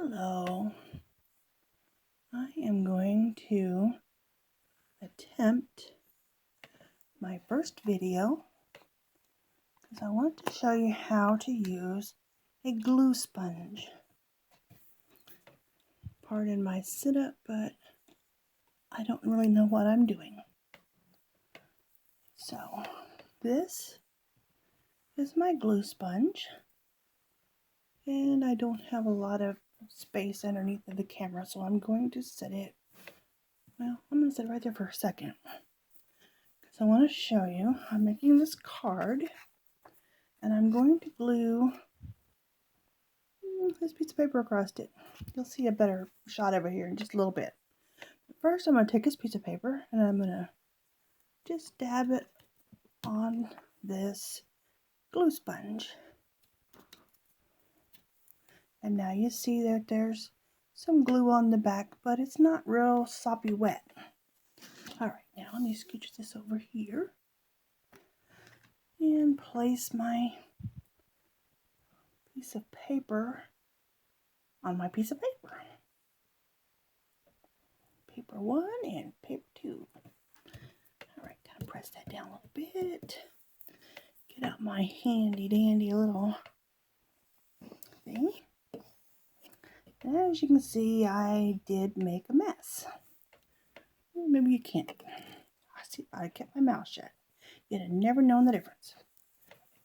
Hello, I am going to attempt my first video because I want to show you how to use a glue sponge. Pardon my sit-up, but I don't really know what I'm doing. So, this is my glue sponge, and I don't have a lot of space underneath of the camera, so I'm going to set it, I'm going to set it right there for a second. Because I want to show you, I'm making this card, and I'm going to glue this piece of paper across it. You'll see a better shot over here in just a little bit. But first, I'm going to take this piece of paper, and I'm going to just dab it on this glue sponge. And now you see that there's some glue on the back, but it's not real soppy wet. Alright, now let me scooch this over here and place my piece of paper on my piece of paper. Paper 1 and paper 2. Alright, kind of press that down a little bit. Get out my handy dandy little thing. And as you can see, I did make a mess. Maybe you can't. I see, I kept my mouth shut. You'd have never known the difference.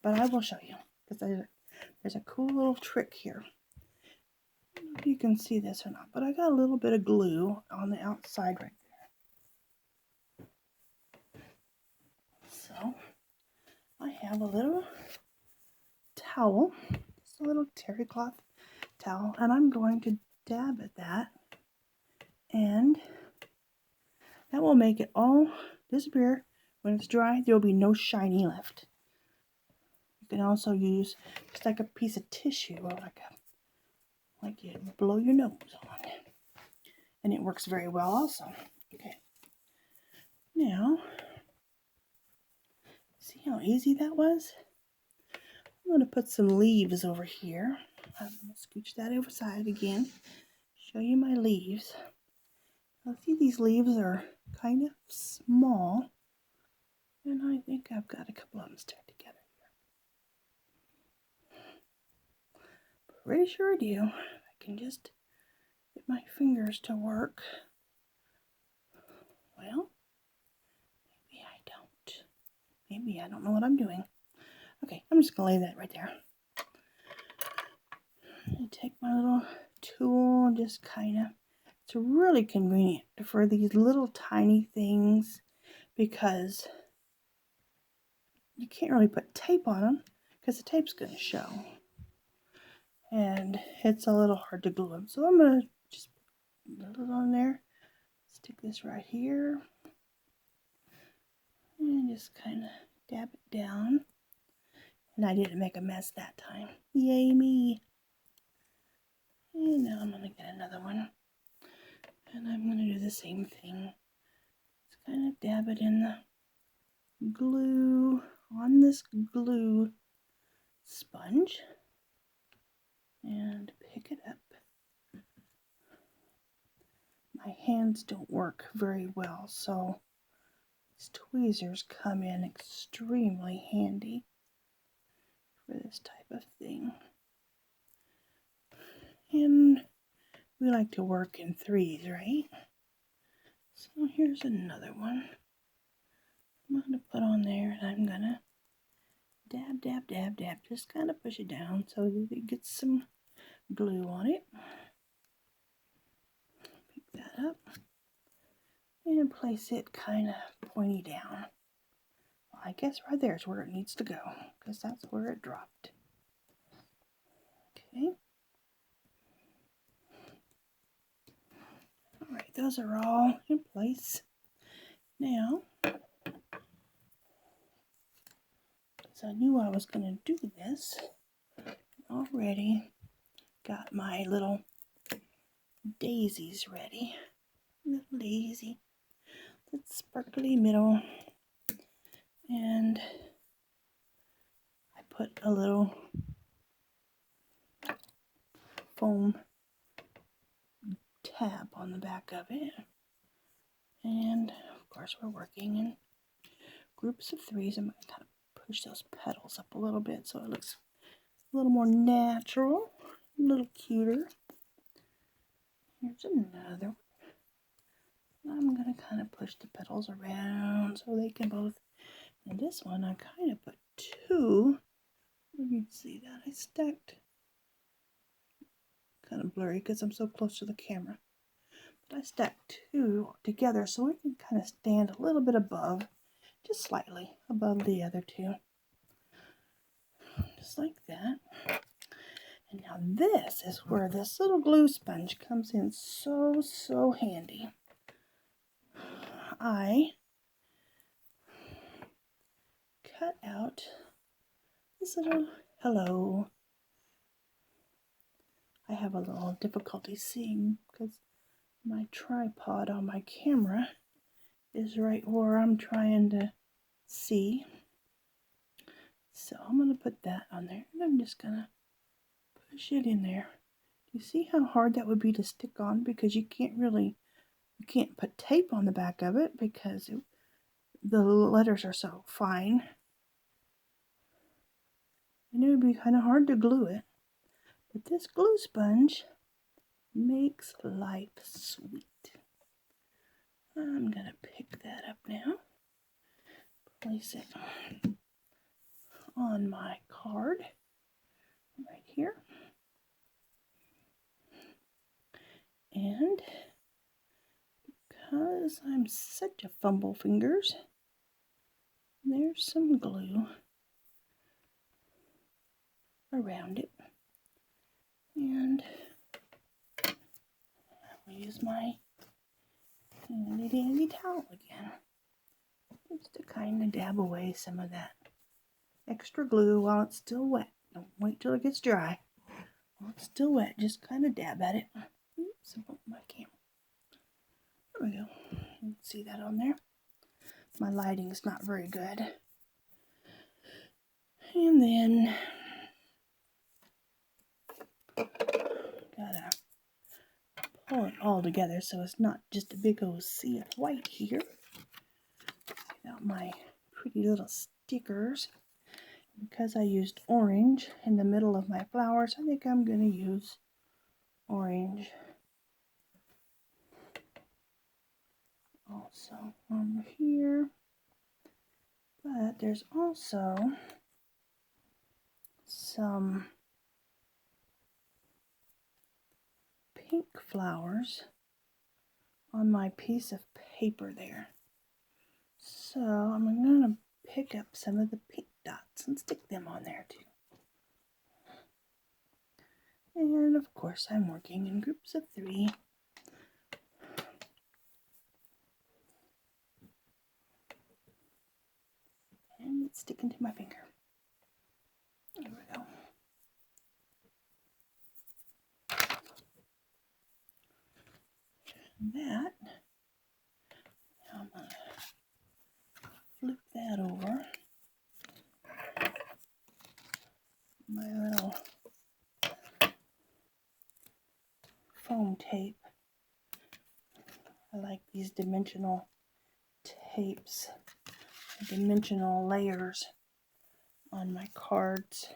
But I will show you, because there's a cool little trick here. I don't know if you can see this or not, but I got a little bit of glue on the outside right there. So, I have a little towel, just a little terry cloth towel, and I'm going to dab at that, and that will make it all disappear. When it's dry, there will be no shiny left. You can also use just like a piece of tissue, or like you blow your nose on, and it works very well also. Okay, now see how easy that was? I'm going to put some leaves over here. I'm going to scooch that over side again, show you my leaves. Now see, these leaves are kind of small, and I think I've got a couple of them stuck together here. Pretty sure I do. I can just get my fingers to work. Well, maybe I don't. Maybe I don't know what I'm doing. Okay, I'm just going to lay that right there. I take my little tool and just kind of, it's really convenient for these little tiny things because you can't really put tape on them because the tape's going to show. And it's a little hard to glue them. So I'm going to just put it on there. Stick this right here. And just kind of dab it down. And I didn't make a mess that time. Yay me. And now I'm going to get another one. And I'm going to do the same thing. Just kind of dab it in the glue, on this glue sponge. And pick it up. My hands don't work very well, so these tweezers come in extremely handy for this type of thing. And we like to work in threes, right? So here's another one. I'm going to put on there, and I'm going to dab, dab, dab, dab. Just kind of push it down so that it gets some glue on it. Pick that up and place it kind of pointy down. Well, I guess right there is where it needs to go, because that's where it dropped. Okay. Alright, those are all in place. Now, so I knew I was going to do this. Already got my little daisies ready. Little daisy. That sparkly middle. And I put a little foam tab on the back of it. And of course we're working in groups of threes. I'm going to kind of push those petals up a little bit so it looks a little more natural, a little cuter. Here's another one. I'm going to kind of push the petals around so they can both, and this one I kind of put two. You can see that I stacked, kind of blurry because I'm so close to the camera. But I stacked two together so we can kind of stand a little bit above, just slightly above the other two. Just like that. And now this is where this little glue sponge comes in so handy. I cut out this little hello. I have a little difficulty seeing because my tripod on my camera is right where I'm trying to see. So I'm going to put that on there and I'm just going to push it in there. You see how hard that would be to stick on because you can't put tape on the back of it because the letters are so fine. And it would be kind of hard to glue it. But this glue sponge makes life sweet. I'm going to pick that up now. Place it on my card right here. And because I'm such a fumble fingers, there's some glue around it. And I'll use my handy dandy towel again, just to kind of dab away some of that extra glue while it's still wet. Don't wait till it gets dry. While it's still wet, just kind of dab at it. Oops, I bumped my camera. There we go. You can see that on there. My lighting's not very good. And then gotta pull it all together so it's not just a big old sea of white here. Without my pretty little stickers. Because I used orange in the middle of my flowers, I think I'm going to use orange also over here. But there's also some pink flowers on my piece of paper there. So I'm going to pick up some of the pink dots and stick them on there too. And of course I'm working in groups of three. And it's sticking to my finger. There we go. That, now I'm going to flip that over. My little foam tape. I like these dimensional tapes, dimensional layers on my cards.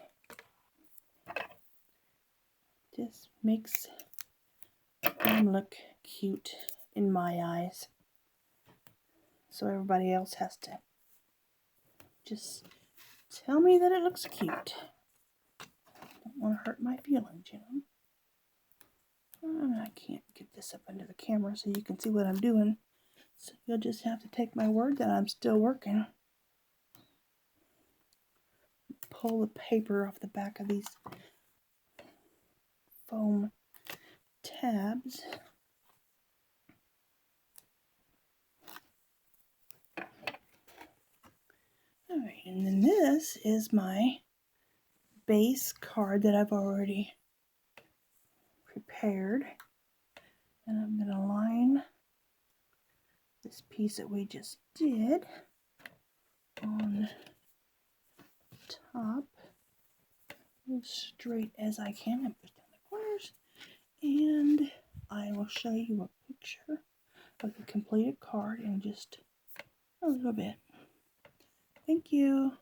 Just makes them look cute in my eyes. So everybody else has to just tell me that it looks cute. Don't want to hurt my feelings, you know. I can't get this up under the camera so you can see what I'm doing. So you'll just have to take my word that I'm still working. Pull the paper off the back of these foam tabs. Alright, and then this is my base card that I've already prepared. And I'm going to line this piece that we just did on top as straight as I can and push down the corners. And I will show you a picture of the completed card in just a little bit. Thank you.